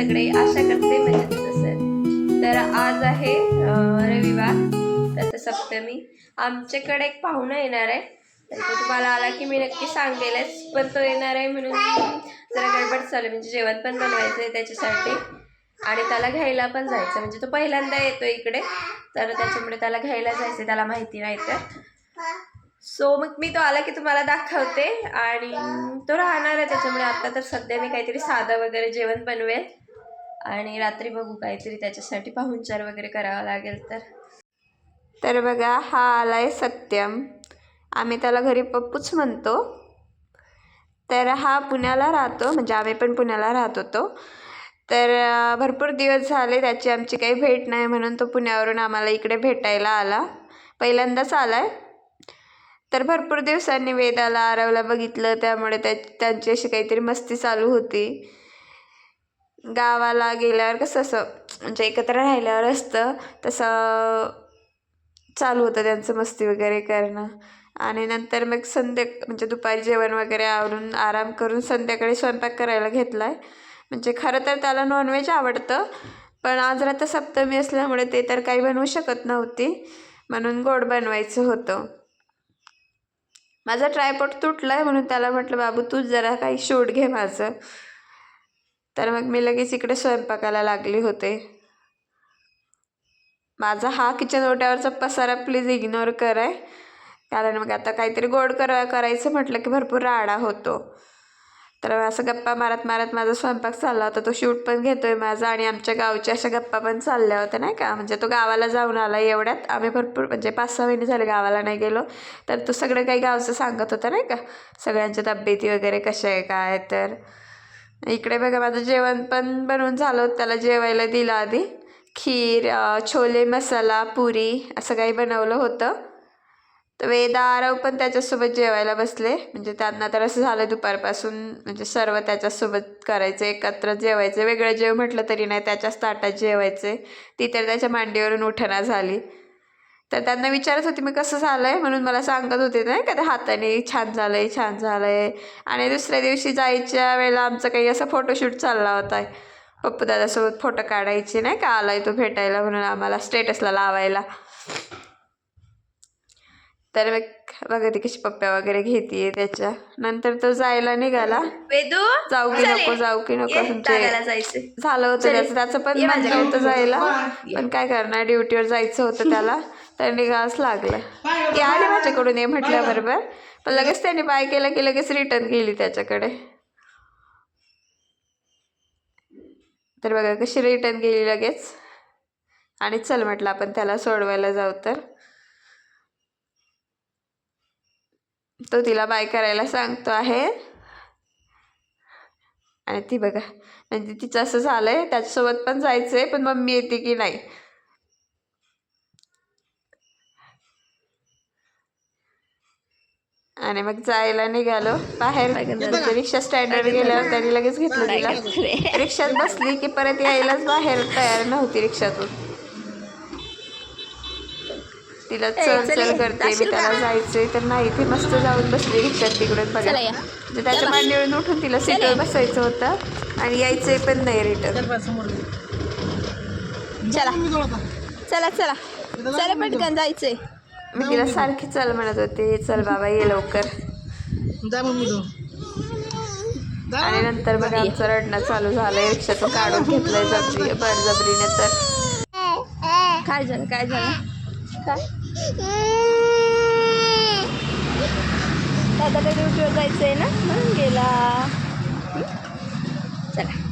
सगळे, आशा करते मजेत असेल. तर आज आहे रविवार, रथसप्तमी. आमच्याकडे एक पाहुणा येणार आहे, तर तो तुम्हाला आला की मी नक्की सांगेलच, पण तो येणार आहे म्हणून जरा गडबड चालू, म्हणजे जेवण पण बनवायचं आहे त्याच्यासाठी आणि त्याला घ्यायला पण जायचं. म्हणजे तो पहिल्यांदा येतो इकडे, तर त्याच्यामुळे त्याला घ्यायला जायचं, त्याला माहिती नाही तर. सो मग मी तो आला की तुम्हाला दाखवते. आणि तो राहणार आहे, त्याच्यामुळे आता तर सध्या मी काहीतरी साधं वगैरे जेवण बनवेल आणि रात्री बघू काहीतरी त्याच्यासाठी पाहुणचार वगैरे करावा लागेल. तर बघा, हा आलाय सत्यम, आम्ही त्याला घरी पप्पूच म्हणतो. तर हा पुण्याला राहतो, म्हणजे आम्ही पण पुण्याला राहत होतो. तर भरपूर दिवस झाले त्याची आमची काही भेट नाही, म्हणून तो पुण्यावरून आम्हाला इकडे भेटायला आला. पहिल्यांदाच आलाय. तर भरपूर दिवसांनी वेदाला आरवला बघितलं, त्यामुळे त्यांची अशी काहीतरी मस्ती चालू होती. गावाला गेल्यावर कसं असं म्हणजे एकत्र राहिल्यावर असतं तसं चालू होतं त्यांचं मस्ती वगैरे करणं. आणि नंतर मग म्हणजे दुपारी जेवण वगैरे आवरून आराम करून संध्याकाळी स्वयंपाक करायला घेतला आहे. म्हणजे खरं तर त्याला नॉनव्हेज आवडतं, पण आज रथसप्तमी असल्यामुळे ते तर काही बनवू शकत नव्हती, म्हणून गोड बनवायचं होतं. माझा ट्रायपॉड तुटला आहे, म्हणून त्याला म्हटलं बाबू तूच जरा काही शूट घे माझं. तर मग मी लगेच इकडे स्वयंपाकाला लागली होते. माझा हा किचन ओट्यावरचा पसारा प्लीज इग्नोर कराय, कारण मग आता काहीतरी गोड करायचं म्हटलं की भरपूर राडा होतो. तर असं गप्पा मारत मारत माझा स्वयंपाक चालला होता, तो शूट पण घेतोय माझा. आणि आमच्या गावच्या अशा गप्पा पण चालल्या होत्या नाही का, म्हणजे तो गावाला जाऊन आला एवढ्यात. आम्ही भरपूर म्हणजे 5-6 महिने झाले गावाला नाही गेलो, तर तो सगळं काही गावचं सांगत होता नाही का, सगळ्यांच्या तब्येती वगैरे कशा आहे काय. तर इकडे बघा, माझं जेवण पण बनवून झालं होतं, त्याला जेवायला दिलं आधी. खीर, छोले मसाला, पुरी असं काही बनवलं होतं. तर वेदा आरव पण त्याच्यासोबत जेवायला बसले, म्हणजे त्यांना तर असं झालं दुपारपासून म्हणजे सर्व त्याच्यासोबत करायचं, एकत्र जेवायचं. वेगळं जेव म्हटलं तरी नाही, त्याच्याच ताटात जेवायचे. ती तर त्याच्या मांडीवरून उठना झाली. तर त्यांना विचारत होती मी कसं झालं आहे, म्हणून मला सांगत होते नाही का, त्या हाताने छान झालं आहे छान झालं आहे. आणि दुसऱ्या दिवशी जायच्या वेळेला आमचं काही असं फोटोशूट चालला होता, पप्पू दादासोबत फोटो काढायचे नाही का, आलाय तो भेटायला म्हणून आम्हाला स्टेटसला लावायला. तर मग बघा ती कशी पप्प्या वगैरे घेते. त्याच्या नंतर तो जायला निघाला. वेदू जाऊ की नको जाऊ की नको, तुमचे झालं होतं त्याचं पण म्हणलं होतं जायला, पण काय करणार, ड्युटीवर जायचं होतं त्याला, तर निघावंच लागलं. ती आली माझ्याकडून ये म्हटल्याबरोबर, पण लगेच त्याने बाय केलं की लगेच रिटर्न गेली त्याच्याकडे. तर बघा कशी रिटर्न गेली लगेच. आणि चल म्हटलं आपण त्याला सोडवायला जाऊ. तर तो तिला बाय करायला सांगतो आहे. आणि ती बघा, म्हणजे तिचं असं झालंय त्याच्यासोबत पण जायचंय, पण मम्मी येते की नाही. आणि मग जायला निघालो बाहेर. रिक्षा स्टँडवर गेल्यावर त्यांनी लगेच घेतलं तिला. रिक्षात बसली की परत यायलाच बाहेर तयार नव्हती रिक्षातून. तिला चल चल करते मी, त्याला जायचंय तर नाही, ती मस्त जाऊन बसली रिक्षात तिकडून. बघा म्हणजे त्याच्या मांडीवरून उठून तिला सीटवर बसायचं होतं आणि यायचंय पण नाही रिटर्न. चला चला चला चला पटकन जायचंय. मी तिला सारखी चल म्हणत होते, चल बाबा ये लवकर. आणि नंतर मग आमचं रडणं चालू झालंय, रिक्षातून काढून घेतलंय बळजबरीने. तर काय झालं काय झालं काय, दादाला ड्युटीवर जायचंय ना म्हणून गेला. चला